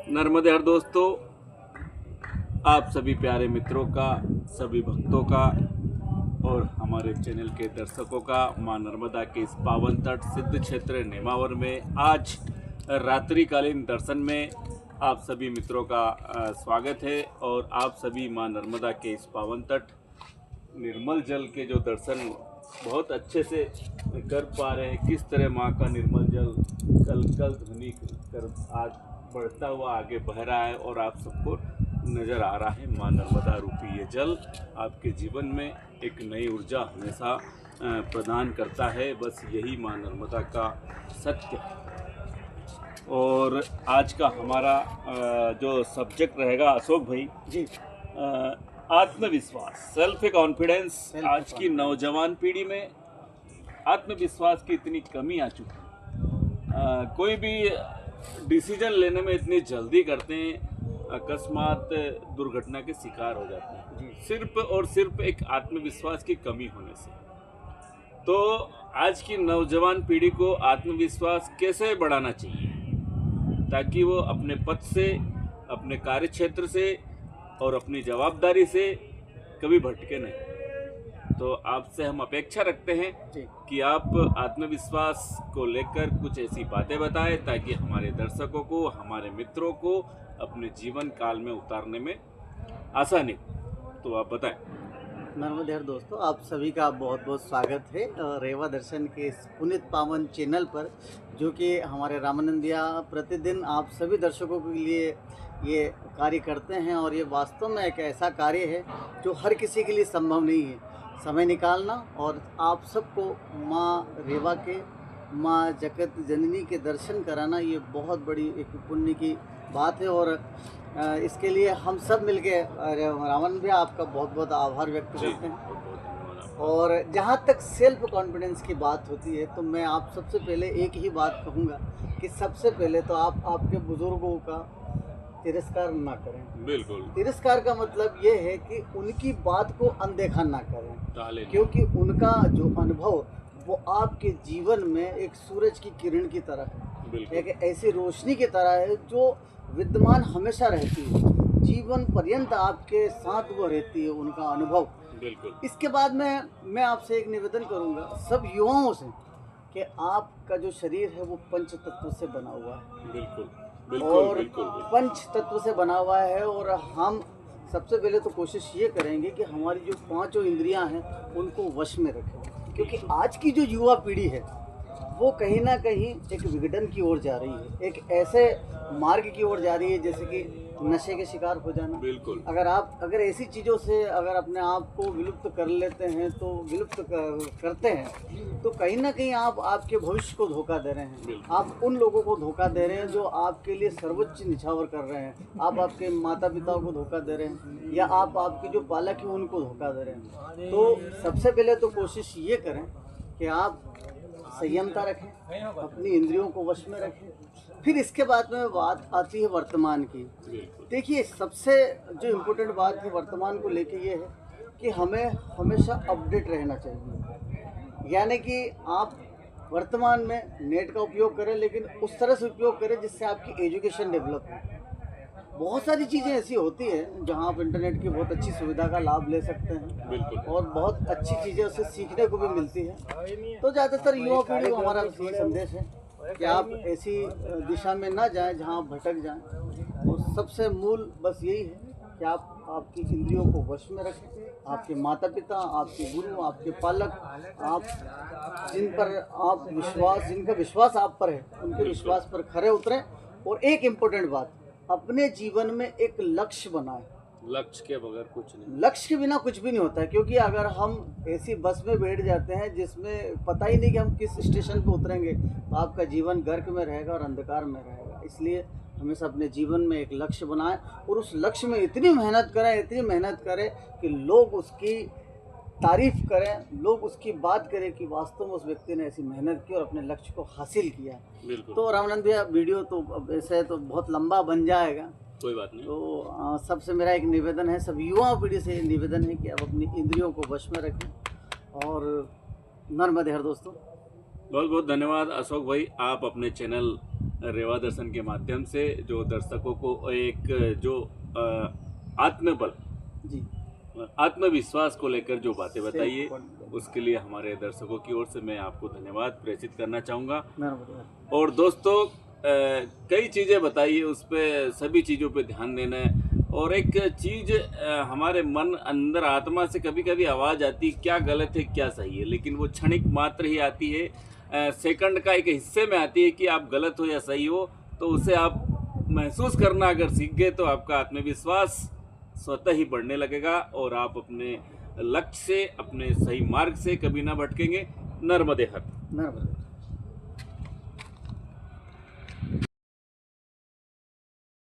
नर्मदे हर दोस्तों, आप सभी प्यारे मित्रों का, सभी भक्तों का और हमारे चैनल के दर्शकों का मां नर्मदा के इस पावन तट सिद्ध क्षेत्र नेमावर में आज रात्रिकालीन दर्शन में आप सभी मित्रों का स्वागत है। और आप सभी मां नर्मदा के इस पावन तट निर्मल जल के जो दर्शन बहुत अच्छे से कर पा रहे हैं, किस तरह माँ का निर्मल जल कल कल ध्वनि कर आज बढ़ता हुआ आगे बह रहा है और आप सबको नज़र आ रहा है। माँ नर्मदा रूपी ये जल आपके जीवन में एक नई ऊर्जा हमेशा प्रदान करता है। बस यही माँ नर्मदा का सत्य है। और आज का हमारा जो सब्जेक्ट रहेगा अशोक भाई जी, आत्मविश्वास, सेल्फ कॉन्फिडेंस। आज की नौजवान पीढ़ी में आत्मविश्वास की इतनी कमी आ चुकी है। कोई भी डिसीजन लेने में इतनी जल्दी करते हैं, अकस्मात दुर्घटना के शिकार हो जाते हैं, सिर्फ और सिर्फ एक आत्मविश्वास की कमी होने से। तो आज की नौजवान पीढ़ी को आत्मविश्वास कैसे बढ़ाना चाहिए ताकि वो अपने पद से, अपने कार्य क्षेत्र से और अपनी जवाबदारी से कभी भटके नहीं। तो आपसे हम अपेक्षा रखते हैं कि आप आत्मविश्वास को लेकर कुछ ऐसी बातें बताएं ताकि हमारे दर्शकों को, हमारे मित्रों को अपने जीवन काल में उतारने में आसानी हो। तो आप बताएं। नर्मदे हर दोस्तों, आप सभी का बहुत बहुत स्वागत है रेवा दर्शन के इस पुनित पावन चैनल पर, जो कि हमारे रामानंदिया प्रतिदिन आप सभी दर्शकों के लिए ये कार्य करते हैं। और ये वास्तव में एक ऐसा कार्य है जो हर किसी के लिए संभव नहीं है, समय निकालना और आप सबको माँ रेवा के, माँ जगत जननी के दर्शन कराना, ये बहुत बड़ी एक पुण्य की बात है। और इसके लिए हम सब मिलके रावण भी आपका बहुत बहुत आभार व्यक्त करते हैं। और जहाँ तक सेल्फ कॉन्फिडेंस की बात होती है तो मैं आप सबसे पहले एक ही बात कहूँगा कि सबसे पहले तो आप आपके बुजुर्गों का तिरस्कार ना करें। बिल्कुल। तिरस्कार का मतलब ये है कि उनकी बात को अनदेखा ना करें, क्योंकि उनका जो अनुभव वो आपके जीवन में एक सूरज की किरण की तरह है, एक ऐसी रोशनी की तरह है जो विद्यमान हमेशा रहती है, जीवन पर्यंत आपके साथ वो रहती है, उनका अनुभव। बिल्कुल। इसके बाद में मैं आपसे एक निवेदन करूंगा सब युवाओं से कि आपका जो शरीर है वो पंच तत्व से बना हुआ है। बिल्कुल। और बिल्कुल। पंच तत्व से बना हुआ है। और हम सबसे पहले तो कोशिश ये करेंगे कि हमारी जो पांचों इंद्रियां हैं उनको वश में रखें, क्योंकि आज की जो युवा पीढ़ी है वो कहीं ना कहीं एक विघटन की ओर जा रही है, एक ऐसे मार्ग की ओर जा रही है जैसे कि नशे के शिकार हो जाना। बिल्कुल। अगर ऐसी चीज़ों से अगर अपने आप को विलुप्त कर लेते हैं, तो विलुप्त करते हैं, तो कहीं ना कहीं आप आपके भविष्य को धोखा दे रहे हैं। आप उन लोगों को धोखा दे रहे हैं जो आपके लिए सर्वोच्च निछावर कर रहे हैं। आप आपके माता पिताओं को धोखा दे रहे हैं, या आप आपके जो पालक हैं उनको धोखा दे रहे हैं। तो सबसे पहले तो कोशिश ये करें कि आप संयमता रखें, अपनी इंद्रियों को वश में रखें। फिर इसके बाद में बात आती है वर्तमान की। देखिए, सबसे जो इम्पोर्टेंट बात है वर्तमान को लेके ये है कि हमें हमेशा अपडेट रहना चाहिए। यानी कि आप वर्तमान में नेट का उपयोग करें, लेकिन उस तरह से उपयोग करें जिससे आपकी एजुकेशन डेवलप हो। बहुत सारी चीज़ें ऐसी होती हैं जहां आप इंटरनेट की बहुत अच्छी सुविधा का लाभ ले सकते हैं। बिल्कुल। और बहुत अच्छी चीज़ें उससे सीखने को भी मिलती हैं। तो ज़्यादातर युवा पीढ़ी को हमारा यही संदेश है कि आप ऐसी दिशा में ना जाएं जहां आप भटक जाएं। और सबसे मूल बस यही है कि आप आपकी इंद्रियों को वश में रखें। आपके माता पिता, आपके गुरु, आपके पालक, आप जिनका विश्वास आप पर है, उनके विश्वास पर खरे उतरें। और एक इम्पोर्टेंट बात, अपने जीवन में एक लक्ष्य बनाएं। लक्ष्य के बगैर कुछ नहीं। लक्ष्य के बिना कुछ भी नहीं होता है, क्योंकि अगर हम ऐसी बस में बैठ जाते हैं जिसमें पता ही नहीं कि हम किस स्टेशन पे उतरेंगे, तो आपका जीवन गर्क में रहेगा और अंधकार में रहेगा। इसलिए हमेशा अपने जीवन में एक लक्ष्य बनाएं और उस लक्ष्य में इतनी मेहनत करें कि लोग उसकी तारीफ करें, लोग उसकी बात करें कि वास्तव में उस व्यक्ति ने ऐसी मेहनत की और अपने लक्ष्य को हासिल किया। तो रामानंद भैया, वीडियो तो ऐसे तो बहुत लंबा बन जाएगा, कोई बात नहीं। तो सबसे मेरा एक निवेदन है, सब युवा पीढ़ी से निवेदन है कि आप अपनी इंद्रियों को वश में रखें। और नर्मदे हर दोस्तों, बहुत बहुत धन्यवाद अशोक भाई, आप अपने चैनल रेवा दर्शन के माध्यम से जो दर्शकों को एक जो आत्मबल, जी, आत्मविश्वास को लेकर जो बातें बताइए, उसके लिए हमारे दर्शकों की ओर से मैं आपको धन्यवाद प्रेषित करना चाहूँगा। और दोस्तों कई चीज़ें बताइए, उस पर सभी चीज़ों पे ध्यान देना है। और एक चीज़ हमारे मन अंदर आत्मा से कभी कभी आवाज़ आती है, क्या गलत है क्या सही है, लेकिन वो क्षणिक मात्र ही आती है, सेकंड का एक हिस्से में आती है कि आप गलत हो या सही हो। तो उसे आप महसूस करना अगर सीख गए तो आपका आत्मविश्वास स्वतः ही बढ़ने लगेगा और आप अपने लक्ष्य से, अपने सही मार्ग से कभी ना भटकेंगे। नर्मदे हर।